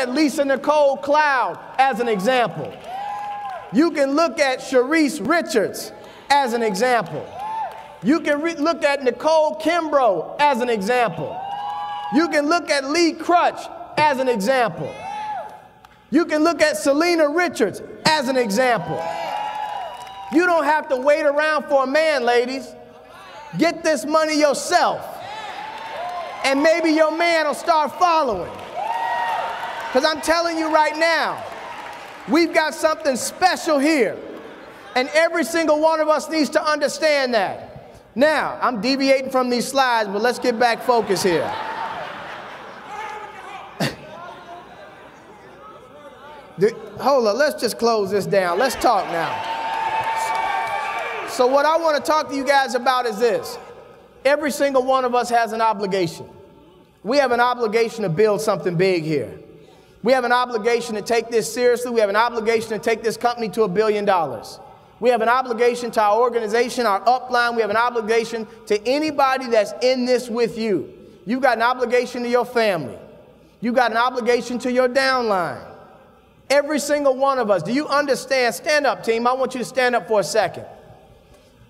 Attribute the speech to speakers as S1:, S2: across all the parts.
S1: at Lisa Nicole Cloud as an example. You can look at Sharice Richards as an example. You can look at Nicole Kimbrough as an example. You can look at Lee Crutch as an example. You can look at Selena Richards as an example. You don't have to wait around for a man, ladies. Get this money yourself. And maybe your man will start following. Because I'm telling you right now, we've got something special here. And every single one of us needs to understand that. Now, I'm deviating from these slides, but let's get back focused here. Hold on, let's just close this down. Let's talk now. So what I want to talk to you guys about is this. Every single one of us has an obligation. We have an obligation to build something big here. We have an obligation to take this seriously. We have an obligation to take this company to $1 billion. We have an obligation to our organization, our upline. We have an obligation to anybody that's in this with you. You've got an obligation to your family. You've got an obligation to your downline. Every single one of us. Do you understand? Stand up, team. I want you to stand up for a second.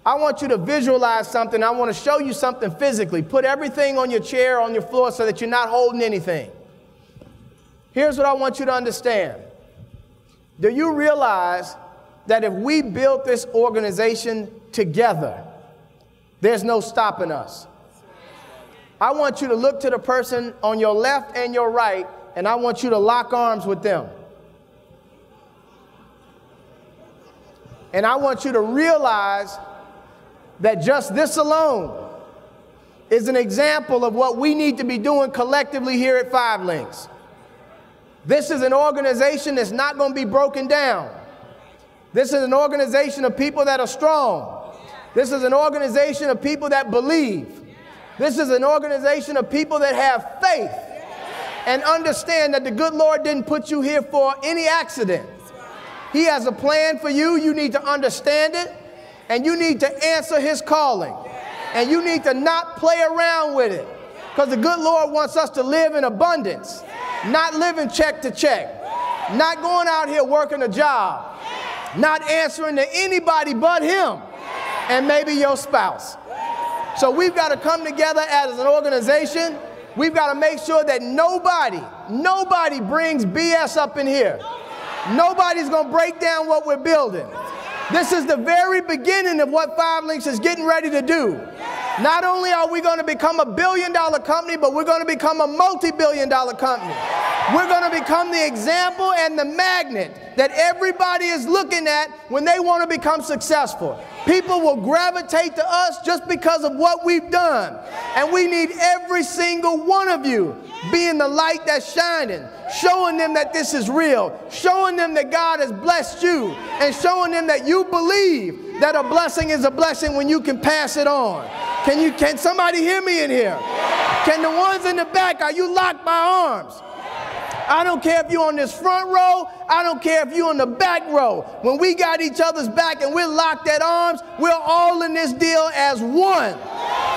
S1: I want you to visualize something. I want to show you something physically. Put everything on your chair, on your floor, so that you're not holding anything. Here's what I want you to understand. Do you realize that if we built this organization together, there's no stopping us? I want you to look to the person on your left and your right, and I want you to lock arms with them. And I want you to realize that just this alone is an example of what we need to be doing collectively here at 5 Links. This is an organization that's not going to be broken down. This is an organization of people that are strong. This is an organization of people that believe. This is an organization of people that have faith and understand that the good Lord didn't put you here for any accident. He has a plan for you. You need to understand it, and you need to answer his calling. And you need to not play around with it, because the good Lord wants us to live in abundance, not living check to check, not going out here working a job, not answering to anybody but him and maybe your spouse. So we've got to come together as an organization. We've got to make sure that nobody brings BS up in here. Nobody's going to break down what we're building. This is the very beginning of what 5 Links is getting ready to do. Not only are we going to become a $1 billion company, but we're going to become a multi-billion-dollar company. We're going to become the example and the magnet that everybody is looking at when they want to become successful. People will gravitate to us just because of what we've done. And we need every single one of you being the light that's shining, showing them that this is real, showing them that God has blessed you, and showing them that you believe that a blessing is a blessing when you can pass it on. Can somebody hear me in here? Can the ones in the back, are you locked by arms? I don't care if you're on this front row. I don't care if you're on the back row. When we got each other's back and we're locked at arms, we're all in this deal as one.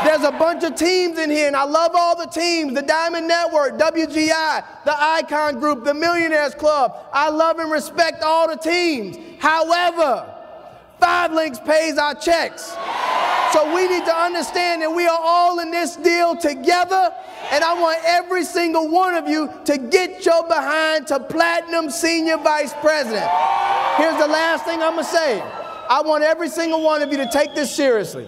S1: There's a bunch of teams in here, and I love all the teams, the Diamond Network, WGI, the Icon Group, the Millionaires Club. I love and respect all the teams. However, 5 Links pays our checks. So we need to understand that we are all in this deal together, and I want every single one of you to get your behind to Platinum Senior Vice President. Here's the last thing I'm going to say. I want every single one of you to take this seriously.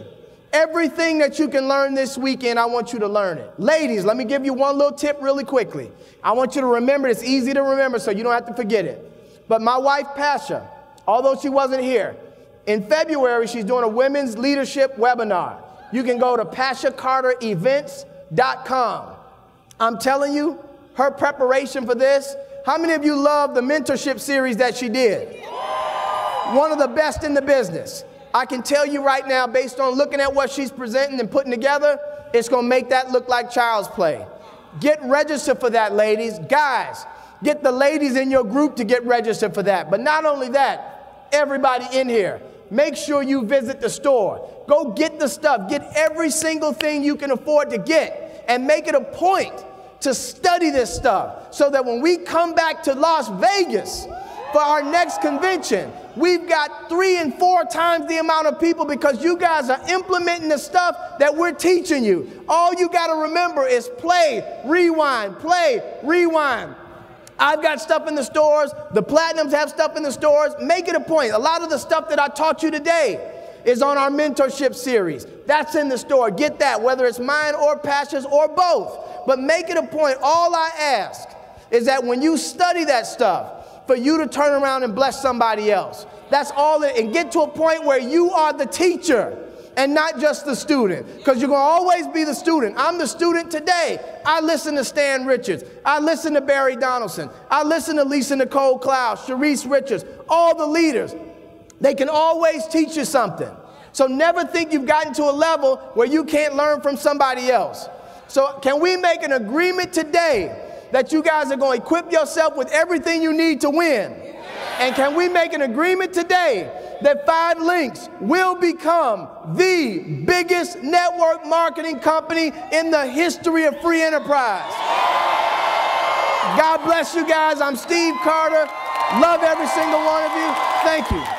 S1: Everything that you can learn this weekend, I want you to learn it. Ladies, let me give you one little tip really quickly. I want you to remember, it's easy to remember so you don't have to forget it. But my wife, Pasha, although she wasn't here, in February, she's doing a women's leadership webinar. You can go to PashaCarterEvents.com. I'm telling you, her preparation for this, how many of you love the mentorship series that she did? One of the best in the business. I can tell you right now, based on looking at what she's presenting and putting together, it's going to make that look like child's play. Get registered for that, ladies. Guys, get the ladies in your group to get registered for that. But not only that, everybody in here, make sure you visit the store. Go get the stuff. Get every single thing you can afford to get, and make it a point to study this stuff so that when we come back to Las Vegas for our next convention, we've got 3 and 4 times the amount of people because you guys are implementing the stuff that we're teaching you. All you got to remember is play, rewind, play, rewind. I've got stuff in the stores. The Platinums have stuff in the stores. Make it a point. A lot of the stuff that I taught you today is on our mentorship series. That's in the store. Get that, whether it's mine or Pastor's or both. But make it a point. All I ask is that when you study that stuff, for you to turn around and bless somebody else. That's all it, and get to a point where you are the teacher and not just the student, because you're going to always be the student. I'm the student today. I listen to Stan Richards. I listen to Barry Donaldson. I listen to Lisa Nicole Cloud, Sharice Richards, all the leaders. They can always teach you something. So never think you've gotten to a level where you can't learn from somebody else. So can we make an agreement today that you guys are going to equip yourself with everything you need to win? And can we make an agreement today that 5 Links will become the biggest network marketing company in the history of free enterprise? God bless you guys. I'm Steve Carter. Love every single one of you. Thank you.